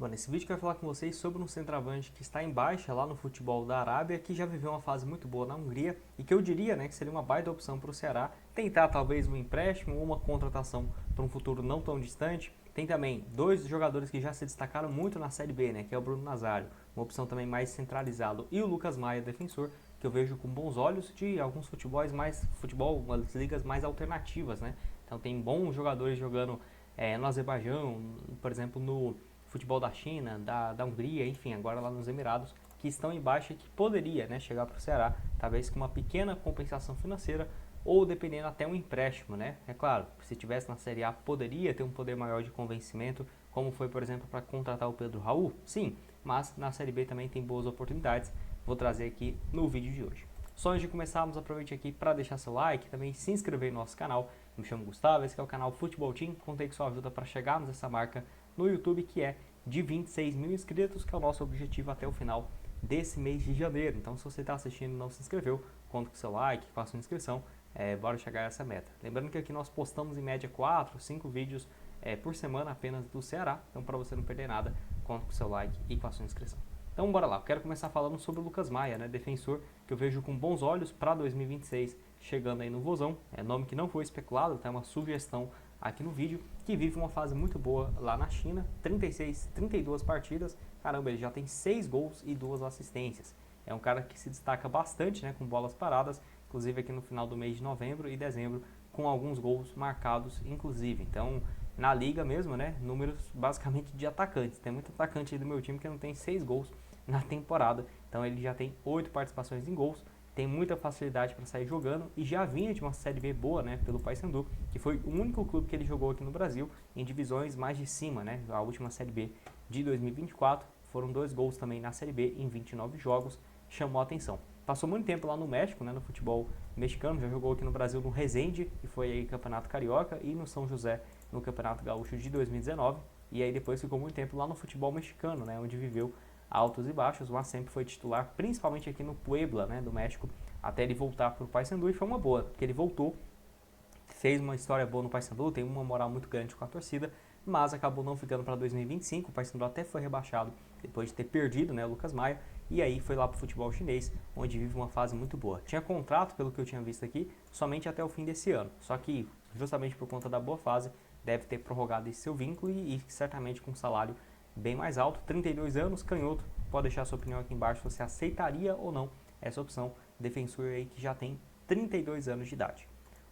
Bom, nesse vídeo eu quero falar com vocês sobre um centroavante que está em baixa lá no futebol da Arábia, que já viveu uma fase muito boa na Hungria e que eu diria, que seria uma baita opção para o Ceará tentar talvez um empréstimo ou uma contratação para um futuro não tão distante. Tem também dois jogadores que já se destacaram muito na Série B, que é o Bruno Nazário, uma opção também mais centralizado, e o Lucas Maia, defensor, que eu vejo com bons olhos de alguns umas ligas mais alternativas, Então tem bons jogadores jogando no Azerbaijão, por exemplo, no futebol da China, da Hungria, enfim, agora lá nos Emirados, que estão em baixa e que poderia chegar para o Ceará, talvez com uma pequena compensação financeira ou dependendo até um empréstimo, É claro, se tivesse na Série A poderia ter um poder maior de convencimento, como foi, por exemplo, para contratar o Pedro Raul, sim, mas na Série B também tem boas oportunidades, vou trazer aqui no vídeo de hoje. Só antes de começarmos, aproveite aqui para deixar seu like, também se inscrever no nosso canal. Me chamo Gustavo, esse é o canal Futebol Team, contei com sua ajuda para chegarmos a essa marca no YouTube, que é de 26 mil inscritos, que é o nosso objetivo até o final desse mês de janeiro. Então, se você está assistindo e não se inscreveu, conta com seu like, faça sua inscrição, bora chegar a essa meta. Lembrando que aqui nós postamos em média 4, 5 vídeos por semana apenas do Ceará, então para você não perder nada, conta com seu like e com a sua inscrição. Então bora lá, eu quero começar falando sobre o Lucas Maia, defensor que eu vejo com bons olhos para 2026, chegando aí no Vozão, nome que não foi especulado, tá? Uma sugestão aqui no vídeo, que vive uma fase muito boa lá na China, 32 partidas, caramba, ele já tem 6 gols e 2 assistências, é um cara que se destaca bastante, com bolas paradas, inclusive aqui no final do mês de novembro e dezembro, com alguns gols marcados, inclusive, então na liga mesmo, números basicamente de atacantes, tem muito atacante aí do meu time que não tem 6 gols na temporada, então ele já tem 8 participações em gols, tem muita facilidade para sair jogando e já vinha de uma Série B boa, pelo Paysandu, que foi o único clube que ele jogou aqui no Brasil em divisões mais de cima, A última Série B de 2024, foram 2 gols também na Série B em 29 jogos, chamou a atenção. Passou muito tempo lá no México, no futebol mexicano, já jogou aqui no Brasil no Resende, que foi aí Campeonato Carioca, e no São José, no Campeonato Gaúcho de 2019, e aí depois ficou muito tempo lá no futebol mexicano, onde viveu altos e baixos, mas sempre foi titular, principalmente aqui no Puebla, do México, até ele voltar para o Paysandu, e foi uma boa, porque ele voltou, fez uma história boa no Paysandu, tem uma moral muito grande com a torcida, mas acabou não ficando para 2025, o Paysandu até foi rebaixado depois de ter perdido o Lucas Maia, e aí foi lá para o futebol chinês, onde vive uma fase muito boa. Tinha contrato, pelo que eu tinha visto aqui, somente até o fim desse ano, só que justamente por conta da boa fase, deve ter prorrogado esse seu vínculo e certamente com um salário bem mais alto, 32 anos, canhoto, pode deixar sua opinião aqui embaixo se você aceitaria ou não essa opção, defensor aí que já tem 32 anos de idade.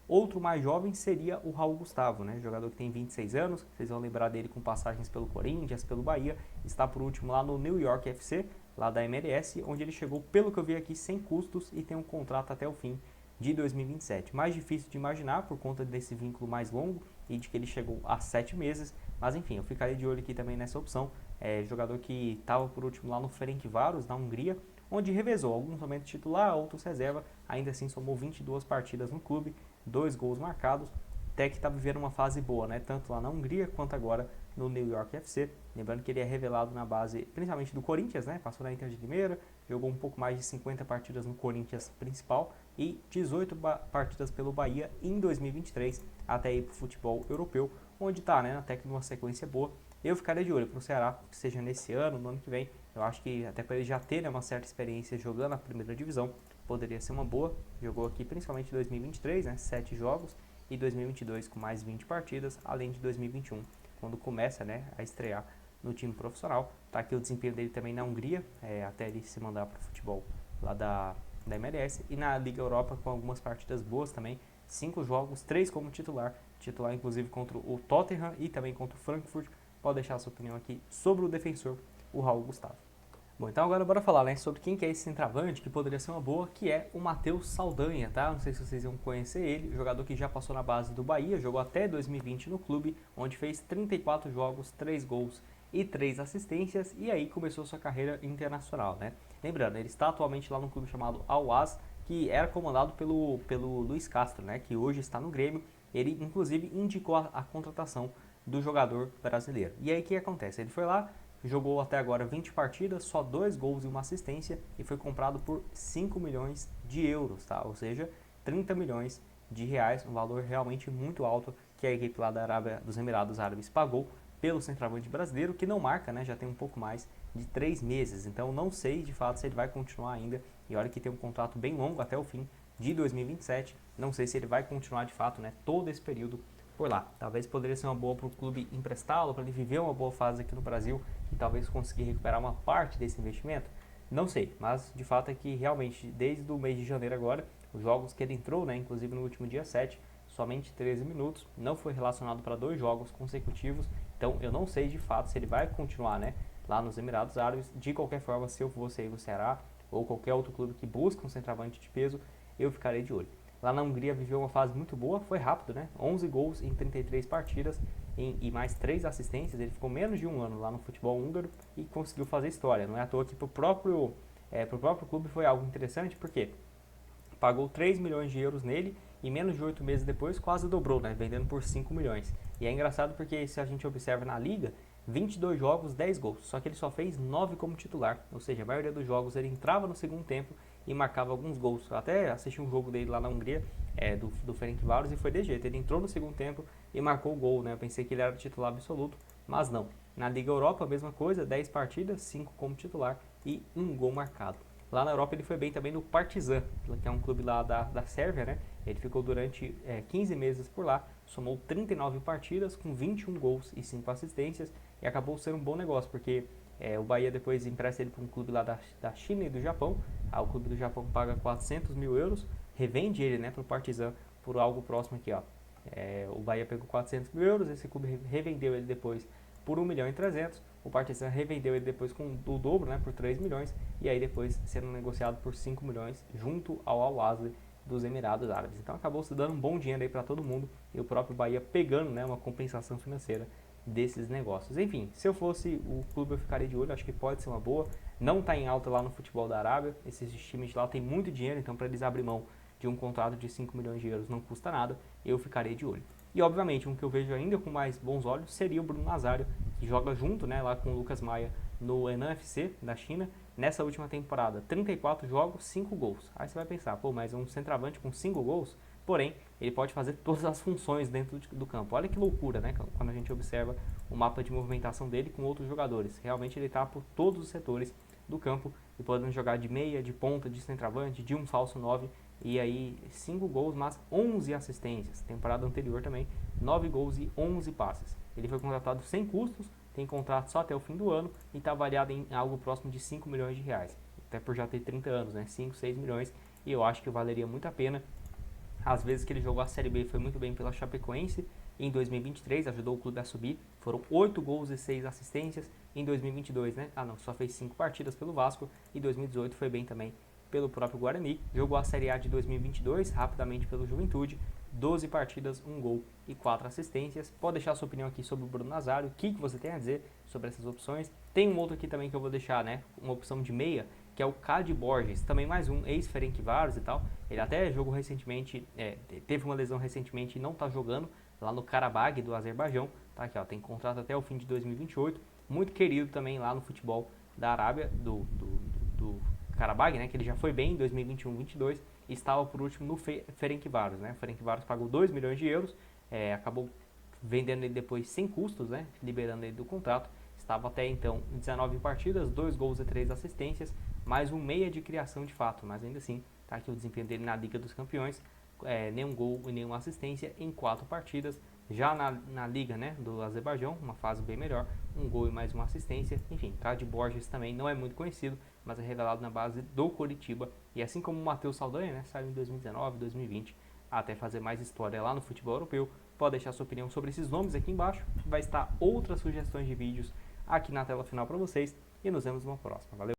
Outro mais jovem seria o Raul Gustavo, jogador que tem 26 anos, vocês vão lembrar dele com passagens pelo Corinthians, pelo Bahia, está por último lá no New York FC, lá da MLS, onde ele chegou, pelo que eu vi aqui, sem custos e tem um contrato até o fim de 2027. Mais difícil de imaginar por conta desse vínculo mais longo e de que ele chegou há 7 meses, mas enfim, eu ficaria de olho aqui também nessa opção, jogador que estava por último lá no Ferencváros, na Hungria, onde revezou, alguns momentos titular, outros reserva, ainda assim somou 22 partidas no clube, 2 gols marcados, até que está vivendo uma fase boa, tanto lá na Hungria quanto agora no New York FC, lembrando que ele é revelado na base principalmente do Corinthians, passou na Inter de Limeira, jogou um pouco mais de 50 partidas no Corinthians principal e 18 partidas pelo Bahia em 2023, até ir para o futebol europeu, onde está, até que numa sequência boa. Eu ficaria de olho para o Ceará, que seja nesse ano, no ano que vem. Eu acho que até para ele já ter uma certa experiência jogando a primeira divisão, poderia ser uma boa. Jogou aqui principalmente em 2023, 7 jogos, e 2022 com mais 20 partidas, além de 2021, quando começa a estrear no time profissional. Tá aqui o desempenho dele também na Hungria, até ele se mandar para o futebol lá da MLS, e na Liga Europa com algumas partidas boas também, 5 jogos, 3 como titular inclusive contra o Tottenham e também contra o Frankfurt. Pode deixar a sua opinião aqui sobre o defensor, o Raul Gustavo. Bom, então agora bora falar sobre quem que é esse centroavante que poderia ser uma boa, que é o Matheus Saldanha, tá? Não sei se vocês vão conhecer ele, jogador que já passou na base do Bahia, jogou até 2020 no clube, onde fez 34 jogos, 3 gols e 3 assistências, e aí começou sua carreira internacional, Lembrando, ele está atualmente lá no clube chamado Al-Ahly, que era comandado pelo Luiz Castro, que hoje está no Grêmio. Ele inclusive indicou a contratação do jogador brasileiro. E aí o que acontece? Ele foi lá, jogou até agora 20 partidas, só 2 gols e uma assistência, e foi comprado por 5 milhões de euros, tá? Ou seja, 30 milhões de reais, um valor realmente muito alto que a equipe lá da Arábia, dos Emirados Árabes pagou pelo centroavante brasileiro, que não marca, né, já tem um pouco mais de 3 meses. Então não sei de fato se ele vai continuar ainda, e olha que tem um contrato bem longo até o fim de 2027, não sei se ele vai continuar de fato, né, todo esse período por lá. Talvez poderia ser uma boa para o clube emprestá-lo, para ele viver uma boa fase aqui no Brasil e talvez conseguir recuperar uma parte desse investimento. Não sei, mas de fato é que realmente desde o mês de janeiro agora, os jogos que ele entrou, né, inclusive no último dia 7, somente 13 minutos, não foi relacionado para 2 jogos consecutivos, então eu não sei de fato se ele vai continuar, né, lá nos Emirados Árabes. De qualquer forma, se eu fosse aí o Ceará ou qualquer outro clube que busca um centroavante de peso, eu ficarei de olho. Lá na Hungria viveu uma fase muito boa, foi rápido, né? 11 gols em 33 partidas e mais 3 assistências. Ele ficou menos de um ano lá no futebol húngaro e conseguiu fazer história. Não é à toa que pro próprio clube foi algo interessante, porque pagou 3 milhões de euros nele e menos de 8 meses depois quase dobrou, né? Vendendo por 5 milhões. E é engraçado porque se a gente observa na liga, 22 jogos, 10 gols, só que ele só fez 9 como titular, ou seja, a maioria dos jogos ele entrava no segundo tempo e marcava alguns gols. Eu até assisti um jogo dele lá na Hungria, do Ferencváros, e foi de jeito, ele entrou no segundo tempo e marcou o gol, né? Eu pensei que ele era titular absoluto, mas não. Na Liga Europa, a mesma coisa, 10 partidas, 5 como titular e 1 gol marcado. Lá na Europa ele foi bem também no Partizan, que é um clube lá da Sérvia, né? Ele ficou durante 15 meses por lá, somou 39 partidas com 21 gols e 5 assistências e acabou sendo um bom negócio, porque o Bahia depois empresta ele para um clube lá da China e do Japão. O clube do Japão paga 400 mil euros, revende ele, né, para o Partizan por algo próximo aqui, ó. O Bahia pegou 400 mil euros, esse clube revendeu ele depois por 1 milhão e 300, o Partizan revendeu ele depois com o dobro, né, por 3 milhões, e aí depois sendo negociado por 5 milhões junto ao Al-Ahly dos Emirados Árabes. Então acabou se dando um bom dinheiro aí para todo mundo e o próprio Bahia pegando, né, uma compensação financeira desses negócios. Enfim, se eu fosse o clube eu ficaria de olho, acho que pode ser uma boa. Não está em alta lá no futebol da Arábia, esses times de lá têm muito dinheiro, então para eles abrir mão de um contrato de 5 milhões de euros não custa nada, eu ficarei de olho. E obviamente, um que eu vejo ainda com mais bons olhos seria o Bruno Nazário, que joga junto, né, lá com o Lucas Maia no Henan FC da China. Nessa última temporada, 34 jogos, 5 gols. Aí você vai pensar, pô, mas um centroavante com 5 gols, porém, ele pode fazer todas as funções dentro do campo. Olha que loucura, né, quando a gente observa o mapa de movimentação dele com outros jogadores. Realmente ele está por todos os setores do campo e podendo jogar de meia, de ponta, de centroavante, de um falso 9. E aí 5 gols, mas 11 assistências. Temporada anterior também, 9 gols e 11 passes. Ele foi contratado sem custos, tem contrato só até o fim do ano e está avaliado em algo próximo de 5 milhões de reais. Até por já ter 30 anos, né? 5, 6 milhões. E eu acho que valeria muito a pena. Às vezes que ele jogou a Série B foi muito bem pela Chapecoense. Em 2023 ajudou o clube a subir. Foram 8 gols e 6 assistências. Em 2022, né? Só fez 5 partidas pelo Vasco. E 2018 foi bem também pelo próprio Guarani. Jogou a Série A de 2022 rapidamente pelo Juventude. 12 partidas, 1 gol e 4 assistências. Pode deixar sua opinião aqui sobre o Bruno Nazário, o que você tem a dizer sobre essas opções. Tem um outro aqui também que eu vou deixar, né, uma opção de meia, que é o Kadi Borges, também mais um ex-Ferencváros e tal. Ele até jogou recentemente, teve uma lesão recentemente e não está jogando lá no Karabag do Azerbaijão. Tá aqui, ó, tem contrato até o fim de 2028. Muito querido também lá no futebol da Arábia, do Karabag, né, que ele já foi bem em 2021-22 e estava por último no Ferencváros, né? O Ferencváros pagou 2 milhões de euros, acabou vendendo ele depois sem custos, né, liberando ele do contrato. Estava até então em 19 partidas, 2 gols e 3 assistências, mais um meia de criação de fato, mas ainda assim, tá aqui o desempenho dele na Liga dos Campeões, nenhum gol e nenhuma assistência em 4 partidas. Já na Liga, né, do Azerbaijão, uma fase bem melhor, um gol e mais uma assistência. Enfim, Kadi Borges também não é muito conhecido, mas é revelado na base do Coritiba. E assim como o Matheus Saldanha, né, saiu em 2019, 2020, até fazer mais história lá no futebol europeu. Pode deixar sua opinião sobre esses nomes aqui embaixo. Vai estar outras sugestões de vídeos aqui na tela final para vocês. E nos vemos numa próxima. Valeu!